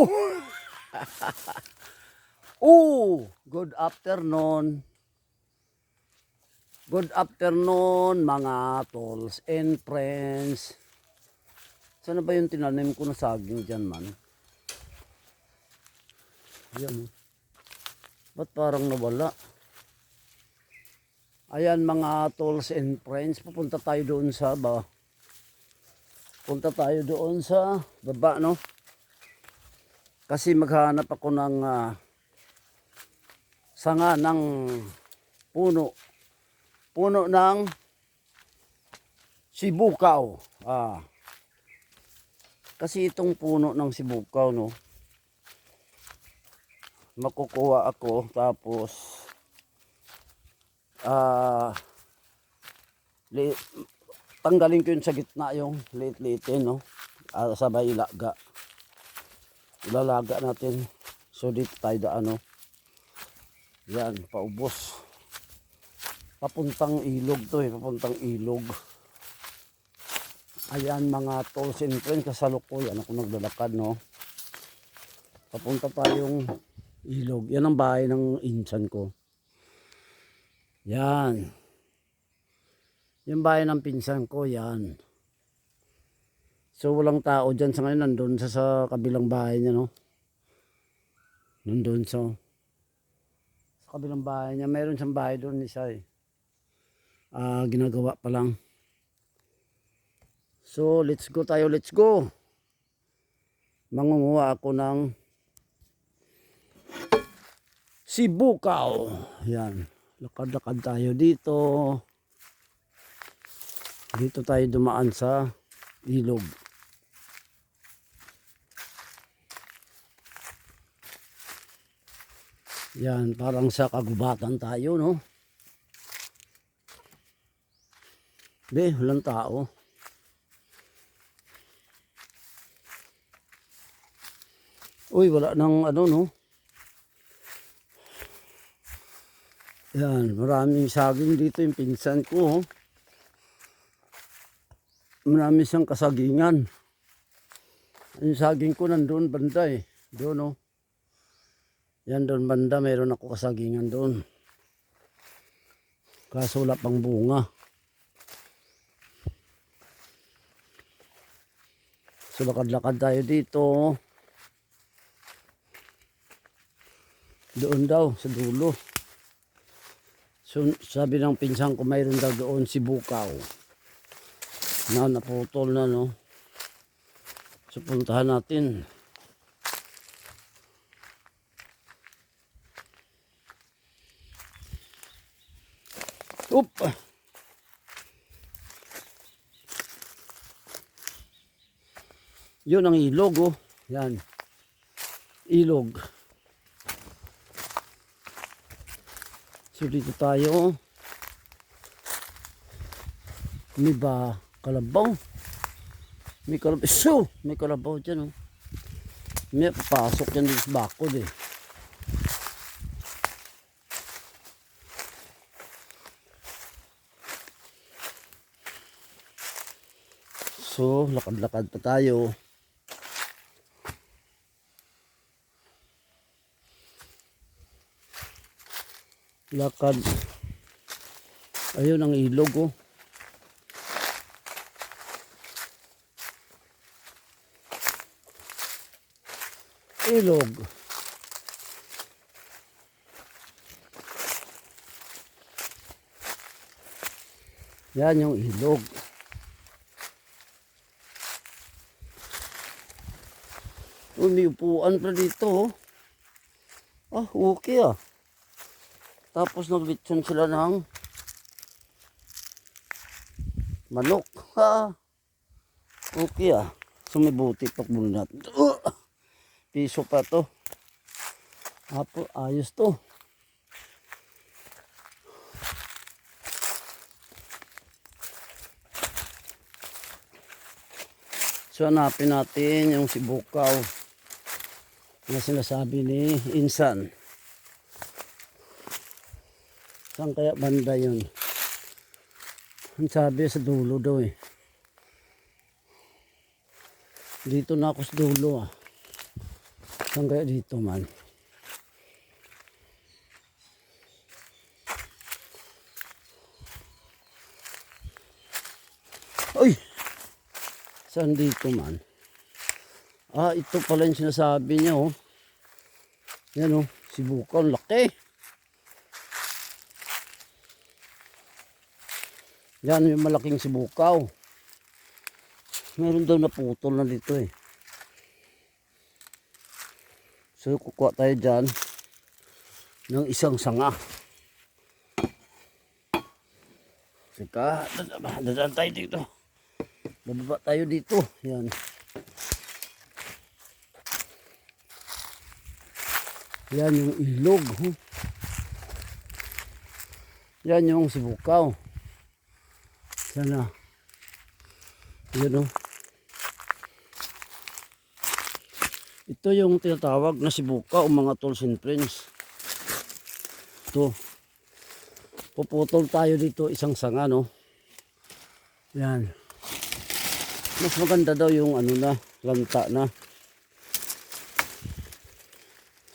Oh! Oh! Good afternoon. Good afternoon mga tolls and friends. Sana ba yung tinanim ko na saging dyan man? Ayan. Ba't parang nawala? Ayan mga tolls and friends. Pupunta tayo doon sa baba. Punta tayo doon sa baba, no? Kasi maghanap ako ng sanga ng puno. Puno ng sibukaw. Kasi itong puno ng sibukaw, no? Makukuha ako tapos tanggalin ko yun sa gitna yung liit-liitin, no? Sabay ilaga. Ilalaga natin. So dito tayo daan, no? Yan, paubos. Papuntang ilog to eh, papuntang ilog. Ayan mga tolls and friends, kasalukuyan ako naglalakad, no? Papunta tayong ilog. Yan ang bahay ng insan ko. Yan. Yung bahay ng pinsan ko, yan. So walang tao dyan sa ngayon, nandun sa kabilang bahay niya, no? Nandun sa kabilang bahay niya. Meron siyang bahay doon isa eh. Ginagawa pa lang. So let's go tayo, let's go. Mangunguha ako ng sibukaw. Yan. Lakad-lakad tayo dito. Dito tayo dumaan sa ilog. Yan, parang sa kagubatan tayo, no? Walang tao. Uy, wala nang ano, no? Yan, maraming saging dito yung pinsan ko, oh. Marami siyang kasagingan. Yung saging ko nandun banda eh. Doon, oh. Yan doon banda, mayroon ako kasagingan doon. Kaso wala pang bunga. So lakad-lakad tayo dito. Doon daw, sa dulo. So sabi ng pinsan ko, mayroon daw doon sibukaw. Na naputol na, no? So puntahan natin. Oop! Yun ang ilog, oh. Yan. Ilog. So dito tayo. May ba kalabaw? May kalabaw. So, may kalabaw dyan, oh. May papasok yan dito sa bakod, eh. So, lakad-lakad pa tayo. Lakad. Ayun ang ilog, oh. Ilog. Yan yung ilog. May upuan pa dito, oh. Okay, ah. Tapos naglitson sila ng manok. Okay, ah. So may buti pa muna. Piso pa to. Apo, ayos to. So hanapin natin yung sibukaw na sinasabi ni insan. Saan kaya banda yun? Ang sabi sa dulo daw eh. Dito na ako sa dulo, ah. Saan kaya dito man? Uy! Saan dito man? Ah, ito pala yung sinasabi niya, oh. Yan, oh. Si Bukaw, laki. Yan yung malaking si Bukaw. Meron daw naputol na dito, eh. So, kukuha tayo dyan ng isang sanga. Sika, dadaan tayo dito. Bababa tayo dito. Yan. Yan yung ilog. Huh? Yan yung si Bukaw. Sana. Yan, oh. Ito yung tinatawag na si Bukaw, mga tools and friends. Ito. Puputol tayo dito isang sanga, no. Yan. Mas maganda daw yung ano na, lanta na.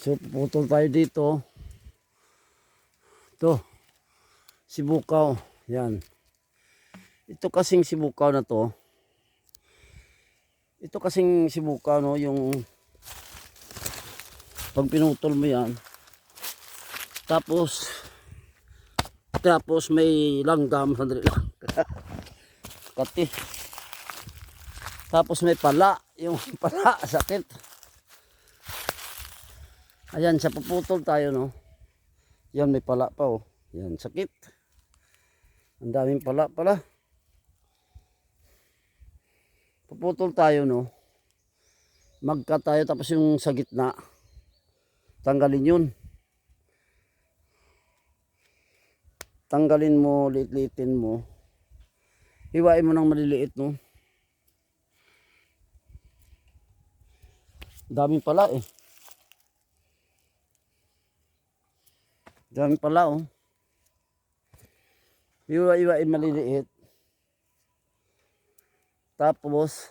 So puputol tayo dito. Ito. Si Bukaw. Yan. Ito kasing si Bukaw na to. Ito kasing si Bukaw, no, yung pag pinutol mo yan. Tapos may langgam, sandali lang. Kati. Tapos may pala, yung pala sakit. Ayan, sa puputol tayo, no. Yan, may pala pa, oh. Yan, sakit. Ang daming pala pala. Puputol tayo, no. Magka tayo, tapos yung sa gitna tanggalin yun. Tanggalin mo, liit-liitin mo. Hiwain mo ng maliliit, no. Daming pala, eh. Daming pala, oh. Hiwain maliliit. Tapos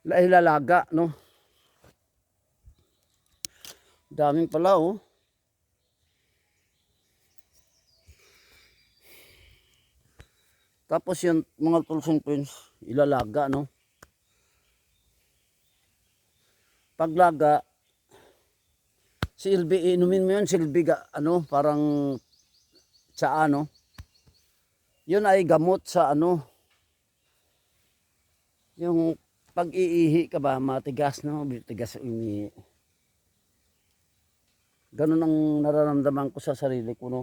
ilalaga, no. Daming pala, oh. Tapos yung mga tools and friends, ilalaga, no. Paglaga, silbi, inumin mo yun, silbi, ano, parang tsaa, no. Yun ay gamot sa, ano, yung pag-iihi ka ba, matigas, no, matigas yung ganun ang nararamdaman ko sa sarili ko, no.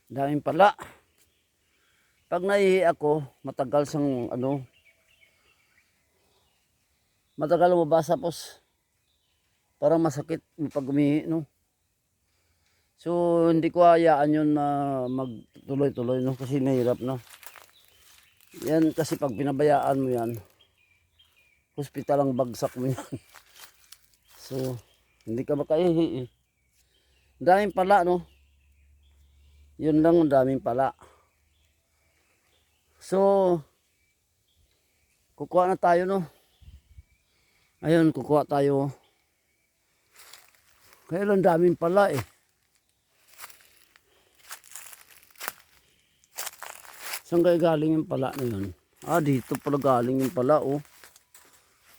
Daming pala. Pag naihi ako, matagal sang ano, matagal lumabas, tapos parang masakit pag umihi, no. So hindi ko hayaan yun na magtuloy-tuloy, no, kasi mahirap, no. Yan kasi pag pinabayaan mo yan, hospital ang bagsak mo yan. So hindi ka makaihi, eh. Daming pala, no. Yun lang, ang daming pala. So kukuha na tayo, no. Ayun, kukuha tayo. Kaya lang daming pala, eh. Saan kaya galing yung pala na yun? Ah, dito pala galing yung pala, oh.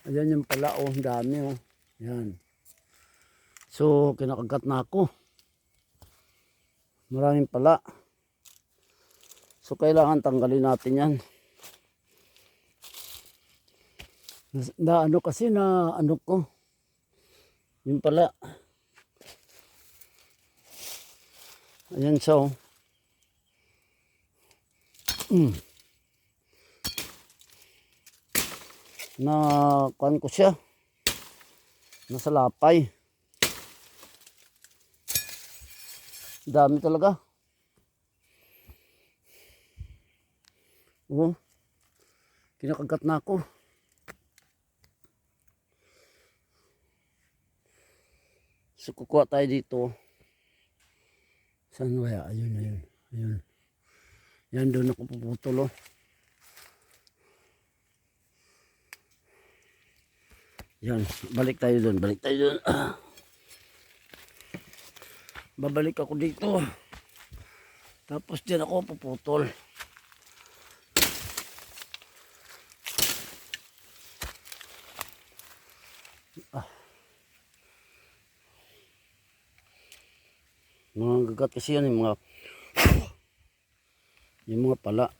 Ayan yung pala, oh. Ang dami, oh. Yan. So kinakagat na ako. Maraming pala. So kailangan tanggalin natin yan. Na ano kasi, na ano ko, yung pala. Ayan siya, oh. Na kuhan ko siya. Nasa lapay. Dami talaga. Oh. Kinakagat na ako. So kukuha tayo dito. Saan kaya? Ayun, ayun. Ayun. Yan, doon ako puputol, oh. Yan, balik tayo doon, balik tayo doon. Babalik ako dito. Tapos diyan ako puputol. Mga gagat kasi yan, yung mga pala.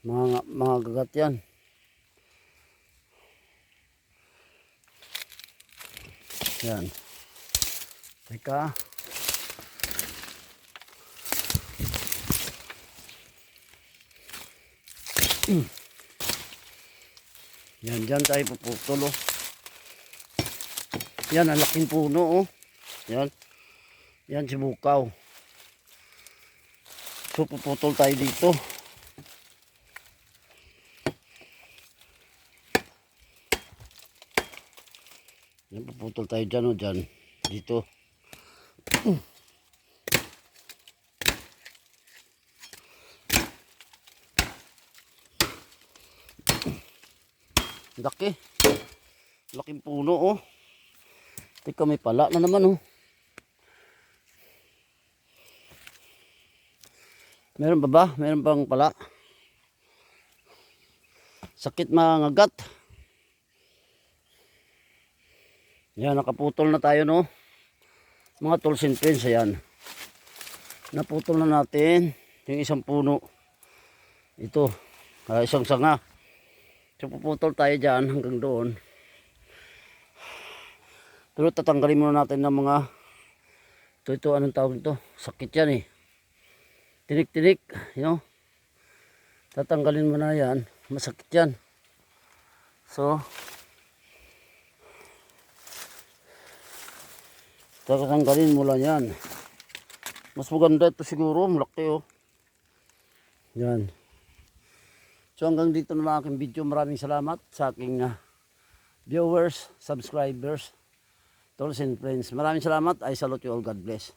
Mga gagat yan. Yan. Teka. Yan, dyan tayo puputol, oh. Yan, ang laking puno, oh. Yan. Yan si bukaw. So, puputol tayo dito. Yan, puputol tayo dyan, oh, dyan. Dito. Laki. Laking puno, oh. Teka, may pala na naman, oh. Meron ba ba? Meron bang pala? Sakit mga ngagat. Yan, nakaputol na tayo, no? Mga tools and friends, ayan. Naputol na natin yung isang puno. Ito, isang sanga. So, puputol tayo dyan hanggang doon. Pero tatanggalin muna natin ng mga ito, anong tawag ito? Sakit yan, eh. Tinik-tinik, you know? Tatanggalin mo na yan. Masakit yan. So, tatanggalin mo lang yan. Mas maganda ito siguro. Malaki, oh. Yan. So, hanggang dito na lang aking video. Maraming salamat sa aking viewers, subscribers, tools and friends. Maraming salamat. I salute you all. God bless.